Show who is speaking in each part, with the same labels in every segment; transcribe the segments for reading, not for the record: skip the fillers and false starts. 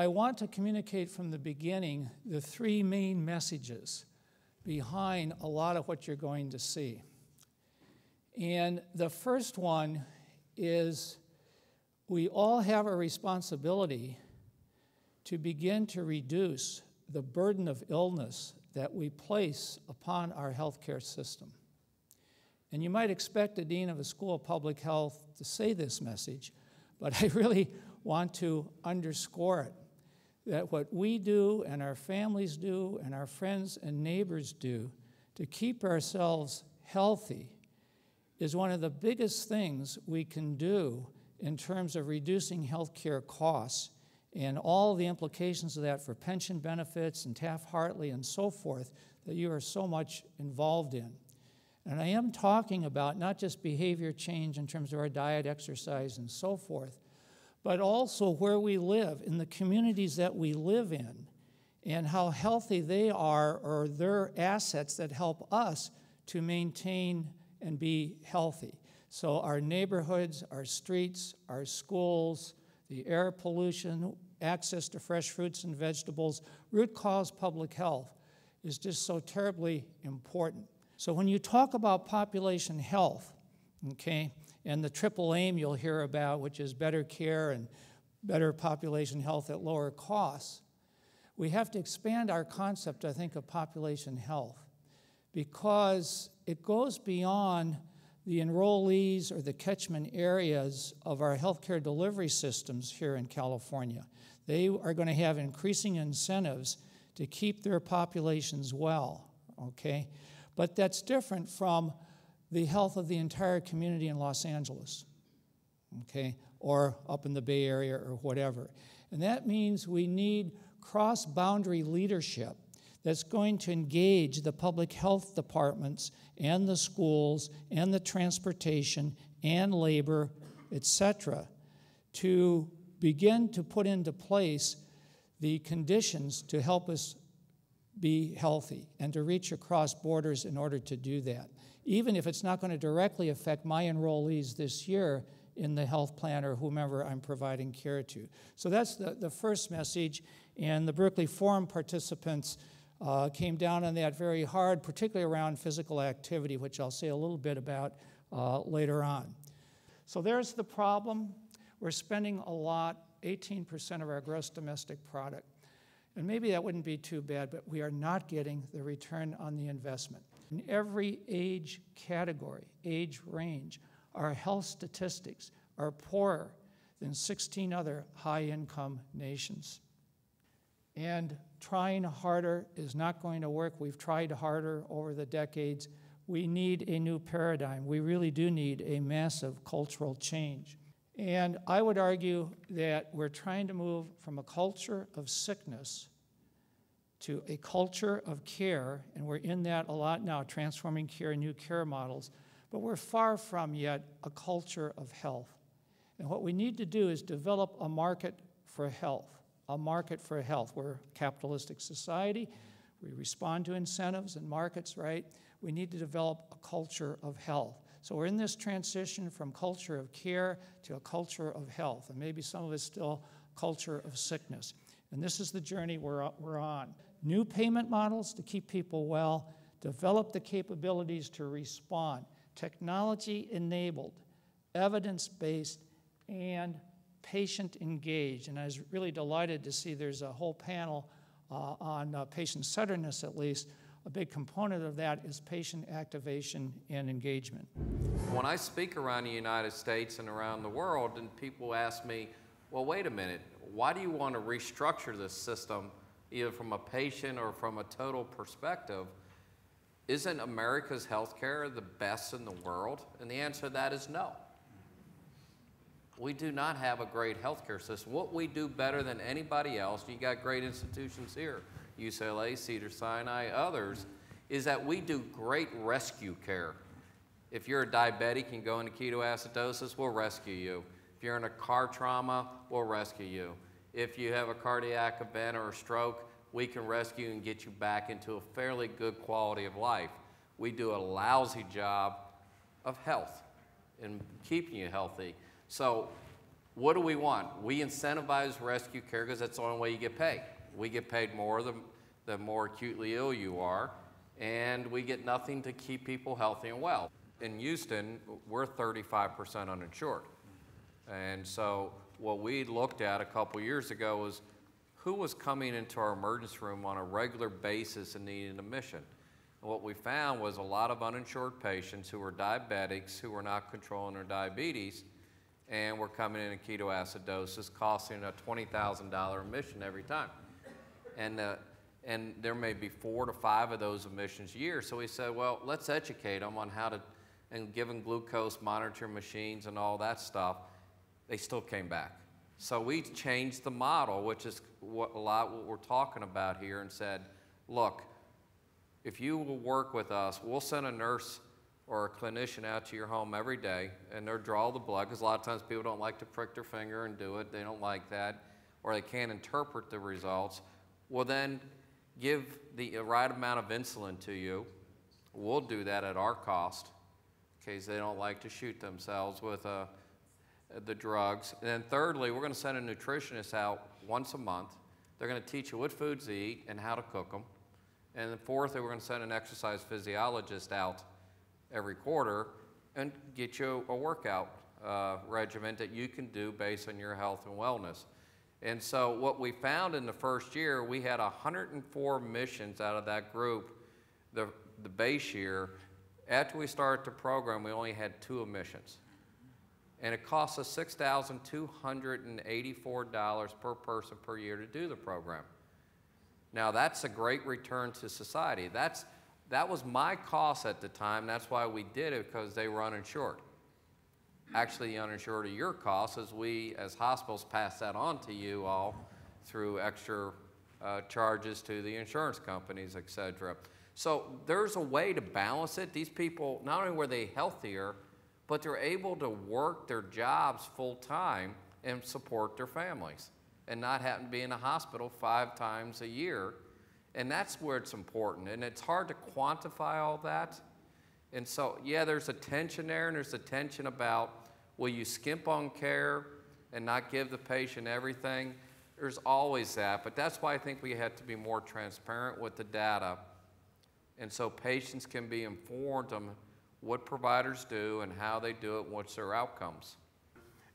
Speaker 1: I want to communicate from the beginning the three main messages behind a lot of what you're going to see. And the first one is we all have a responsibility to begin to reduce the burden of illness that we place upon our healthcare system. And you might expect a dean of a school of public health to say this message, but I really want to underscore it, that what we do and our families do and our friends and neighbors do to keep ourselves healthy is one of the biggest things we can do in terms of reducing healthcare costs and all the implications of that for pension benefits and Taft-Hartley and so forth that you are so much involved in. And I am talking about not just behavior change in terms of our diet, exercise, and so forth, but also where we live, in the communities that we live in, and how healthy they are or their assets that help us to maintain and be healthy. So our neighborhoods, our streets, our schools, the air pollution, access to fresh fruits and vegetables, root cause public health is just so terribly important. So when you talk about population health, okay, and the triple aim you'll hear about, which is better care and better population health at lower costs, we have to expand our concept, I think, of population health, because it goes beyond the enrollees or the catchment areas of our healthcare delivery systems here in California. They are going to have increasing incentives to keep their populations well, okay? But that's different from the health of the entire community in Los Angeles, okay, or up in the Bay Area or whatever. And that means we need cross-boundary leadership that's going to engage the public health departments and the schools and the transportation and labor, et cetera, to begin to put into place the conditions to help us be healthy and to reach across borders in order to do that, even if it's not going to directly affect my enrollees this year in the health plan or whomever I'm providing care to. So that's the first message, and the Berkeley Forum participants came down on that very hard, particularly around physical activity, which I'll say a little bit about later on. So there's the problem. We're spending a lot, 18% of our gross domestic product. And maybe that wouldn't be too bad, but we are not getting the return on the investment. In every age category, age range, our health statistics are poorer than 16 other high-income nations. And trying harder is not going to work. We've tried harder over the decades. We need a new paradigm. We really do need a massive cultural change. And I would argue that we're trying to move from a culture of sickness to a culture of care, and we're in that a lot now, transforming care, new care models, but we're far from yet a culture of health. And what we need to do is develop a market for health, a market for health. We're a capitalistic society. We respond to incentives and markets, right? We need to develop a culture of health. So we're in this transition from culture of care to a culture of health, and maybe some of it's still culture of sickness. And this is the journey we're on. New payment models to keep people well, develop the capabilities to respond, technology-enabled, evidence-based, and patient-engaged. And I was really delighted to see there's a whole panel on patient-centeredness, at least. A big component of that is patient activation and engagement.
Speaker 2: When I speak around the United States and around the world, and people ask me, well, wait a minute, why do you want to restructure this system, either from a patient or from a total perspective? Isn't America's healthcare the best in the world? And the answer to that is no. We do not have a great healthcare system. What we do better than anybody else, you got great institutions here, UCLA, Cedars-Sinai, others, is that we do great rescue care. If you're a diabetic and go into ketoacidosis, we'll rescue you. If you're in a car trauma, we'll rescue you. If you have a cardiac event or a stroke, we can rescue and get you back into a fairly good quality of life. We do a lousy job of health and keeping you healthy. So what do we want? We incentivize rescue care because that's the only way you get paid. We get paid more the more acutely ill you are, and we get nothing to keep people healthy and well. In Houston, we're 35% uninsured. And so what we looked at a couple years ago was who was coming into our emergency room on a regular basis and needing admission. And what we found was a lot of uninsured patients who were diabetics, who were not controlling their diabetes, and were coming in ketoacidosis, costing a $20,000 admission every time. And there may be 4 to 5 of those admissions a year. So we said, well, let's educate them on how to, and give them glucose monitoring machines and all that stuff. They still came back. So we changed the model, which is what we're talking about here, and said, look, if you will work with us, we'll send a nurse or a clinician out to your home every day, and they'll draw the blood, because a lot of times people don't like to prick their finger and do it. They don't like that, or they can't interpret the results. We'll then give the right amount of insulin to you. We'll do that at our cost, in case they don't like to shoot themselves with the drugs. And then thirdly, we're going to send a nutritionist out once a month. They're going to teach you what foods to eat and how to cook them. And then fourthly, we're going to send an exercise physiologist out every quarter and get you a workout regimen that you can do based on your health and wellness. And so what we found in the first year, we had 104 missions out of that group the base year. After we started the program, we only had 2 admissions. And it cost us $6,284 per person per year to do the program. Now that's a great return to society. That was my cost at the time. That's why we did it, because they were uninsured. Actually, the uninsured are your costs, as we as hospitals pass that on to you all through extra charges to the insurance companies, et cetera. So there's a way to balance it. These people, not only were they healthier, but they're able to work their jobs full time and support their families and not having to be in a hospital 5 times a year. And that's where it's important. And it's hard to quantify all that. And so, yeah, there's a tension there, and there's a tension about, will you skimp on care and not give the patient everything? There's always that, but that's why I think we have to be more transparent with the data, and so patients can be informed on what providers do and how they do it, and what's their outcomes.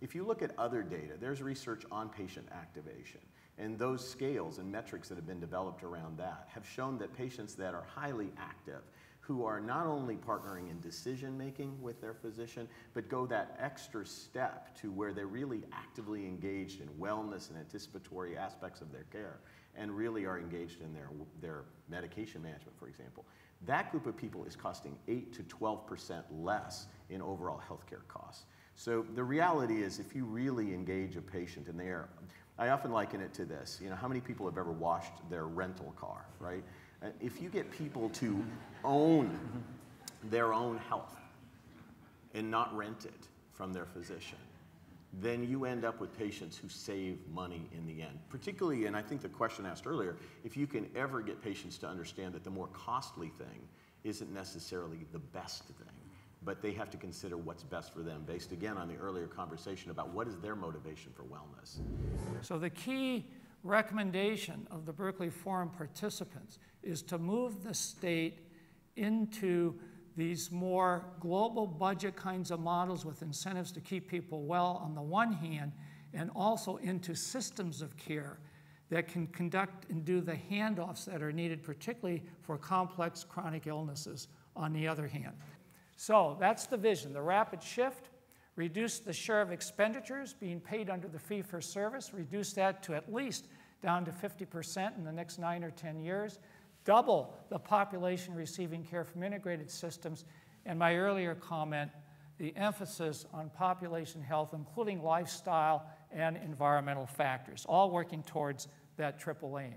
Speaker 3: If you look at other data, there's research on patient activation, and those scales and metrics that have been developed around that have shown that patients that are highly active, who are not only partnering in decision-making with their physician, but go that extra step to where they're really actively engaged in wellness and anticipatory aspects of their care, and really are engaged in their medication management, for example. That group of people is costing 8 to 12% less in overall healthcare costs. So the reality is, if you really engage a patient, and I often liken it to this, how many people have ever washed their rental car, right? If you get people to own their own health and not rent it from their physician, then you end up with patients who save money in the end. Particularly, and I think the question asked earlier, if you can ever get patients to understand that the more costly thing isn't necessarily the best thing, but they have to consider what's best for them, based again on the earlier conversation about what is their motivation for wellness.
Speaker 1: So the key recommendation of the Berkeley Forum participants is to move the state into these more global budget kinds of models with incentives to keep people well on the one hand, and also into systems of care that can conduct and do the handoffs that are needed, particularly for complex chronic illnesses on the other hand. So that's the vision, the rapid shift. Reduce the share of expenditures being paid under the fee-for-service, reduce that to at least down to 50% in the next 9 or 10 years, double the population receiving care from integrated systems, and my earlier comment, the emphasis on population health, including lifestyle and environmental factors, all working towards that triple aim.